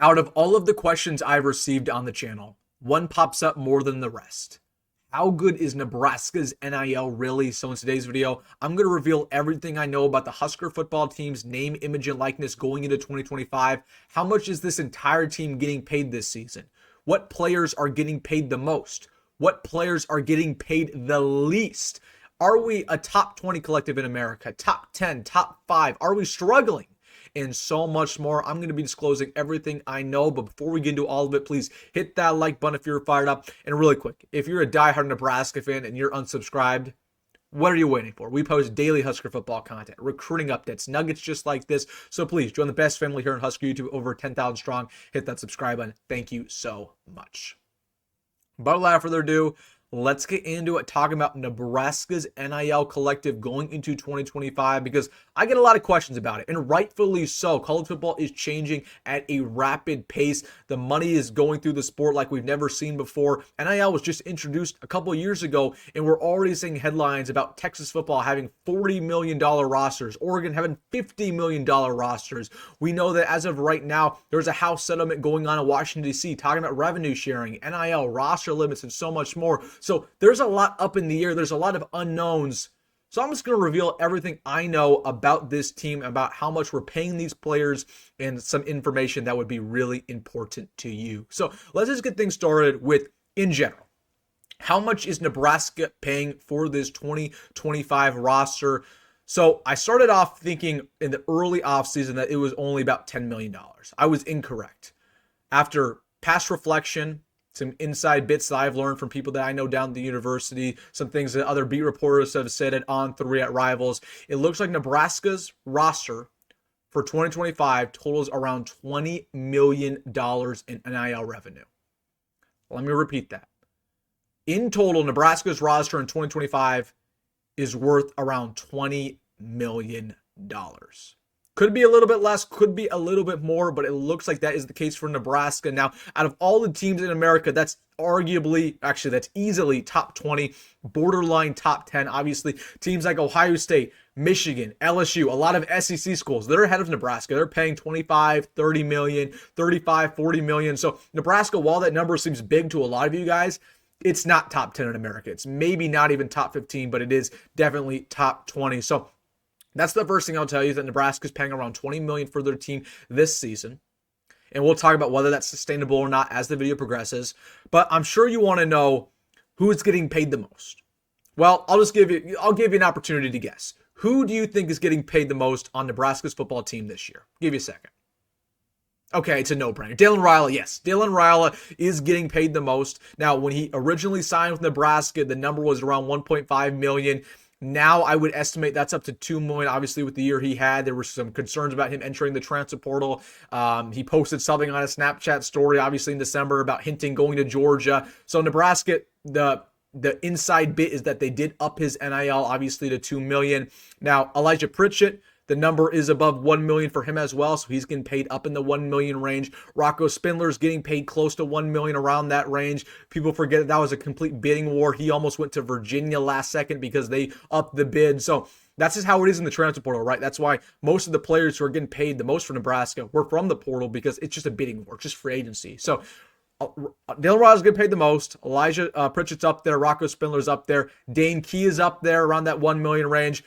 Out of all of the questions I've received on the channel, one pops up more than the rest. How good is Nebraska's NIL really? So in today's video, I'm going to reveal everything I know about the Husker football team's name, image, and likeness going into 2025. How much is this entire team getting paid this season? What players are getting paid the most? What players are getting paid the least? Are we a top 20 collective in America? Top 10, top 5? Are we struggling? And so much more. I'm going to be disclosing everything I know, but before we get into all of it, please hit that like button if you're fired up. And really quick, if you're a diehard Nebraska fan and you're unsubscribed, what are you waiting for? We post daily Husker football content, recruiting updates, nuggets just like this. So please join the best family here in Husker YouTube, over 10,000 strong. Hit that subscribe button. Thank you so much. But without further ado, let's get into it, talking about Nebraska's NIL collective going into 2025, because I get a lot of questions about it, and rightfully so. College football is changing at a rapid pace. The money is going through the sport like we've never seen before. NIL was just introduced a couple of years ago, and we're already seeing headlines about Texas football having $40 million rosters, Oregon having $50 million rosters. We know that as of right now, there's a House settlement going on in Washington, D.C., talking about revenue sharing, NIL, roster limits, and so much more. So there's a lot up in the air. There's a lot of unknowns. So I'm just going to reveal everything I know about this team, about how much we're paying these players, and some information that would be really important to you. So let's just get things started with, in general, how much is Nebraska paying for this 2025 roster? So I started off thinking in the early offseason that it was only about $10 million. I was incorrect. After past reflection, some inside bits that I've learned from people that I know down at the university, some things that other beat reporters have said at On3 at Rivals, it looks like Nebraska's roster for 2025 totals around $20 million in NIL revenue. Let me repeat that. In total, Nebraska's roster in 2025 is worth around $20 million. Could be a little bit less, could be a little bit more, but it looks like that is the case for Nebraska. Now, out of all the teams in America, that's easily top 20, borderline top 10. Obviously, teams like Ohio State, Michigan, LSU, a lot of SEC schools, they're ahead of Nebraska. They're paying 25, 30 million, 35, 40 million. So Nebraska, while that number seems big to a lot of you guys, it's not top 10 in America. It's maybe not even top 15, but it is definitely top 20. So that's the first thing I'll tell you, that Nebraska's paying around $20 million for their team this season. And we'll talk about whether that's sustainable or not as the video progresses. But I'm sure you want to know who is getting paid the most. Well, I'll give you an opportunity to guess. Who do you think is getting paid the most on Nebraska's football team this year? I'll give you a second. Okay, it's a no-brainer. Raiola, yes. Raiola is getting paid the most. Now, when he originally signed with Nebraska, the number was around $1.5 million. Now I would estimate that's up to $2 million. Obviously, with the year he had, there were some concerns about him entering the transfer portal. He posted something on a Snapchat story, obviously in December, about hinting going to Georgia. So Nebraska, the inside bit is that they did up his NIL, obviously, to $2 million. Now, Elijah Pritchett, the number is above $1 million for him as well, so he's getting paid up in the $1 million range. Rocco Spindler's getting paid close to $1 million, around that range. People forget that was a complete bidding war. He almost went to Virginia last second because they upped the bid. So that's just how it is in the transfer portal, right? That's why most of the players who are getting paid the most for Nebraska were from the portal, because it's just a bidding war, it's just free agency. So Dylan Raiola getting paid the most. Elijah Pritchett's up there. Rocco Spindler's up there. Dane Key is up there around that $1 million range.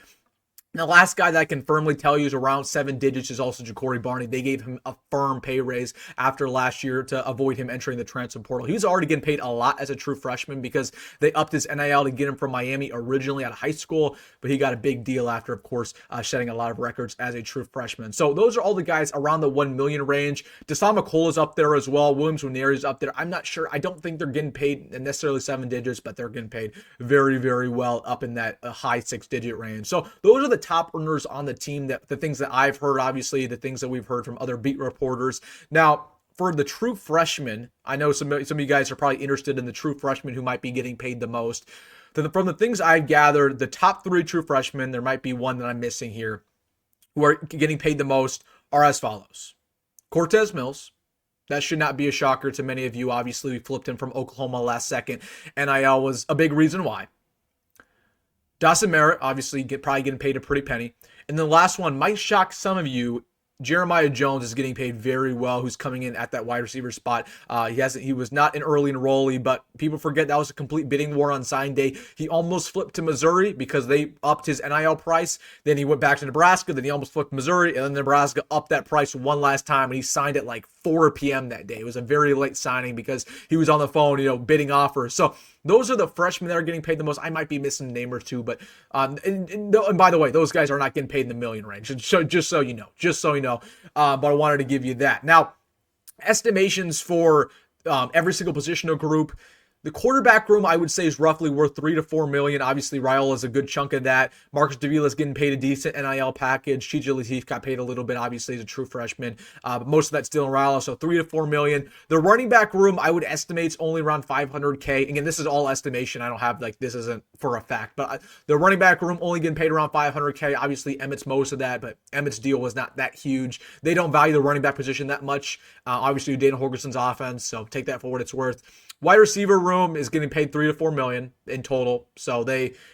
And the last guy that I can firmly tell you is around 7 digits is also Jacory Barney. They gave him a firm pay raise after last year to avoid him entering the transfer portal. He was already getting paid a lot as a true freshman because they upped his NIL to get him from Miami originally out of high school, but he got a big deal after, of course, shedding a lot of records as a true freshman. So those are all the guys around the $1 million range. Deshaun McCullough is up there as well. Williams Nwaneri is up there. I'm not sure. I don't think they're getting paid necessarily 7 digits, but they're getting paid very, very well up in that high 6-digit range. So those are the top earners on the team, that the things that I've heard, obviously the things that we've heard from other beat reporters. Now, for the true freshmen, I know some of you guys are probably interested in the true freshmen who might be getting paid the most. From the things I've gathered, the top 3 true freshmen, there might be one that I'm missing here, who are getting paid the most are as follows. Cortez Mills. That should not be a shocker to many of you. Obviously, we flipped him from Oklahoma last second. NIL was a big reason why. Dawson Merritt, obviously, probably getting paid a pretty penny. And the last one might shock some of you, Jeremiah Jones is getting paid very well, who's coming in at that wide receiver spot. He was not an early enrollee, but people forget that was a complete bidding war on sign day. He almost flipped to Missouri because they upped his NIL price. Then he went back to Nebraska. Then he almost flipped to Missouri, and then Nebraska upped that price one last time, and he signed at like 4 p.m. that day. It was a very late signing because he was on the phone, bidding offers. So those are the freshmen that are getting paid the most. I might be missing a name or two, but and by the way, those guys are not getting paid in the million range. So just so you know, but I wanted to give you that. Now, estimations for every single positional group. The quarterback room, I would say, is roughly worth $3 to $4 million. Obviously, Raiola is a good chunk of that. Marcus Davila is getting paid a decent NIL package. Lateef got paid a little bit, obviously, as a true freshman. But most of that's still in Raiola, so $3 to $4 million. The running back room, I would estimate, is only around $500K. Again, this is all estimation. I don't have, this isn't for a fact. But the running back room only getting paid around $500K. Obviously, Emmett's most of that, but Emmett's deal was not that huge. They don't value the running back position that much. Obviously, Dane Holgerson's offense, so take that for what it's worth. Wide receiver room is getting paid $3 to $4 million in total. So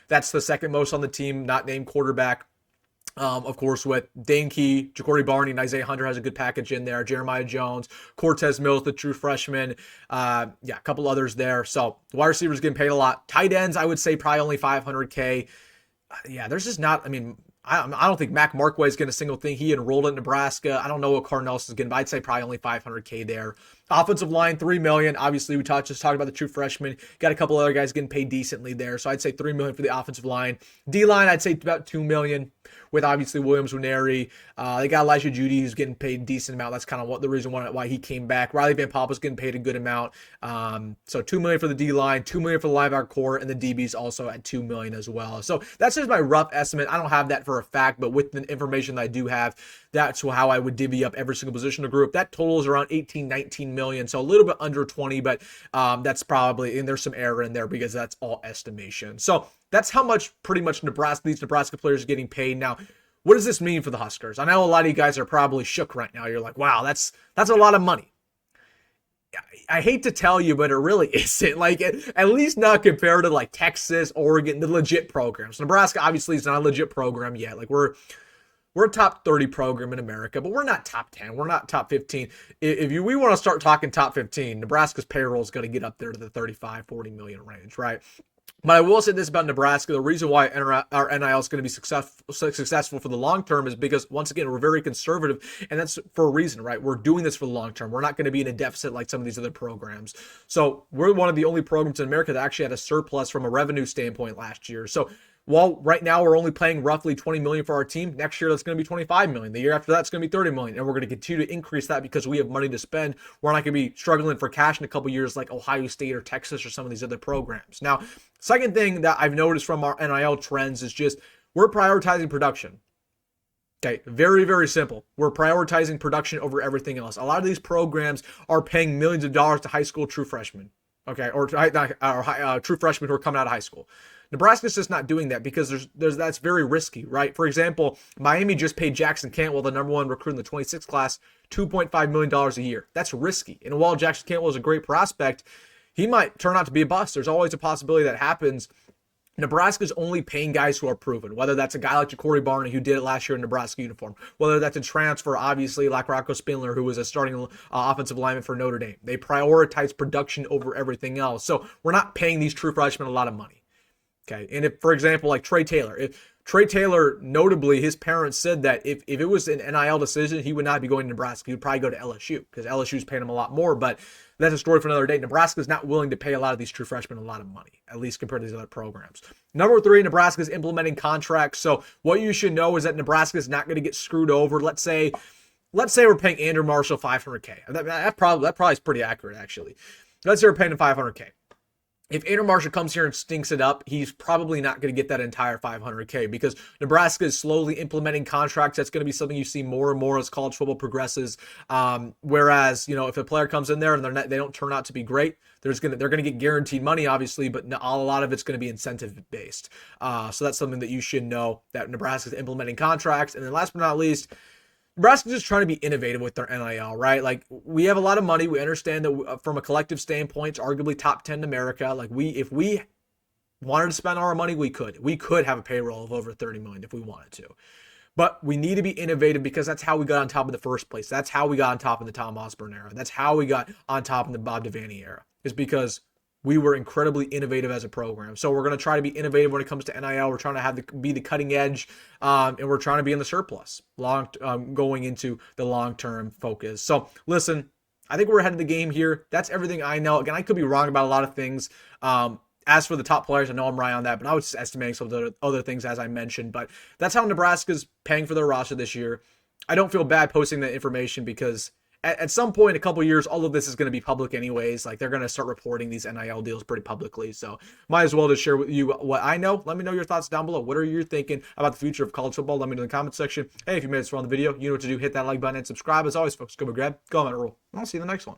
that's the second most on the team, not named quarterback. Of course, with Dane Key, Jacory, Barney, Nyziah Hunter has a good package in there. Jeremiah Jones, Cortez Mills, the true freshman. A couple others there. So wide receivers getting paid a lot. Tight ends, I would say probably only $500K. There's just not, I don't think Mac Markway is getting a single thing. He enrolled at Nebraska. I don't know what Cardinals is getting, but I'd say probably only $500K there. Offensive line, $3 million. Obviously, we just talked about the true freshman. Got a couple other guys getting paid decently there. So I'd say $3 million for the offensive line. D-line, I'd say about $2 million with obviously Williams Winery. They got Elijah Judy, who's getting paid a decent amount. That's kind of the reason why he came back. Riley Van Papa's getting paid a good amount. So $2 million for the D-line, $2 million for the linebacker core, and the DB's also at $2 million as well. So that's just my rough estimate. I don't have that for a fact, but with the information that I do have, that's how I would divvy up every single position of group. That total is around 18, 19 million. So a little bit under 20, but that's probably, and there's some error in there because that's all estimation. So that's how much pretty much these Nebraska players are getting paid. Now, what does this mean for the Huskers? I know a lot of you guys are probably shook right now. You're like, wow, that's a lot of money. I hate to tell you, but it really isn't. At least not compared to Texas, Oregon, the legit programs. Nebraska obviously is not a legit program yet. We're a top 30 program in America, but we're not top 10. We're not top 15. If we want to start talking top 15, Nebraska's payroll is going to get up there to the 35, 40 million range, right? But I will say this about Nebraska. The reason why our NIL is going to be successful for the long term is because, once again, we're very conservative, and that's for a reason, right? We're doing this for the long term. We're not going to be in a deficit like some of these other programs. So we're one of the only programs in America that actually had a surplus from a revenue standpoint last year. So while right now we're only paying roughly $20 million for our team, next year that's going to be $25 million. The year after that's going to be $30 million. And we're going to continue to increase that because we have money to spend. We're not going to be struggling for cash in a couple years like Ohio State or Texas or some of these other programs. Now, second thing that I've noticed from our NIL trends is just we're prioritizing production. Okay, very, very simple. We're prioritizing production over everything else. A lot of these programs are paying millions of dollars to high school true freshmen. Okay, or true freshmen who are coming out of high school. Nebraska's just not doing that because that's very risky, right? For example, Miami just paid Jackson Cantwell, the number one recruit in the 26th class, $2.5 million a year. That's risky. And while Jackson Cantwell is a great prospect, he might turn out to be a bust. There's always a possibility that happens. Nebraska's only paying guys who are proven, whether that's a guy like Jacory Barney who did it last year in Nebraska uniform, whether that's a transfer, obviously, like Rocco Spindler, who was a starting offensive lineman for Notre Dame. They prioritize production over everything else. So we're not paying these true freshmen a lot of money. Okay, and if, for example, like Trey Taylor, notably, his parents said that if it was an NIL decision, he would not be going to Nebraska. He would probably go to LSU because LSU is paying him a lot more. But that's a story for another day. Nebraska is not willing to pay a lot of these true freshmen a lot of money, at least compared to these other programs. Number 3, Nebraska is implementing contracts. So what you should know is that Nebraska is not going to get screwed over. Let's say we're paying Andrew Marshall $500K. That probably is pretty accurate, actually. Let's say we're paying him $500K. If Andrew Marshall comes here and stinks it up, he's probably not going to get that entire $500K because Nebraska is slowly implementing contracts. That's going to be something you see more and more as college football progresses. Whereas, if a player comes in there and they don't turn out to be great, they're going to get guaranteed money, obviously, but a lot of it's going to be incentive based. So that's something that you should know, that Nebraska is implementing contracts. And then last but not least, Nebraska's just trying to be innovative with their NIL, right? We have a lot of money. We understand that from a collective standpoint, it's arguably top 10 in America. If we wanted to spend our money, we could. We could have a payroll of over $30 million if we wanted to. But we need to be innovative because that's how we got on top in the first place. That's how we got on top in the Tom Osborne era. That's how we got on top in the Bob Devaney era, is because we were incredibly innovative as a program. So we're going to try to be innovative when it comes to NIL. We're trying to be the cutting edge, and we're trying to be in the surplus going into the long-term focus. So listen, I think we're ahead of the game here. That's everything I know. Again, I could be wrong about a lot of things. As for the top players, I know I'm right on that, but I was just estimating some of the other things as I mentioned. But that's how Nebraska's paying for their roster this year. I don't feel bad posting that information because at some point, a couple years, all of this is going to be public anyways. Like, they're going to start reporting these NIL deals pretty publicly. So might as well just share with you what I know. Let me know your thoughts down below. What are you thinking about the future of college football? Let me know in the comment section. Hey, if you made this far on the video, you know what to do. Hit that like button and subscribe. As always, folks, go grab, go on that rule. I'll see you in the next one.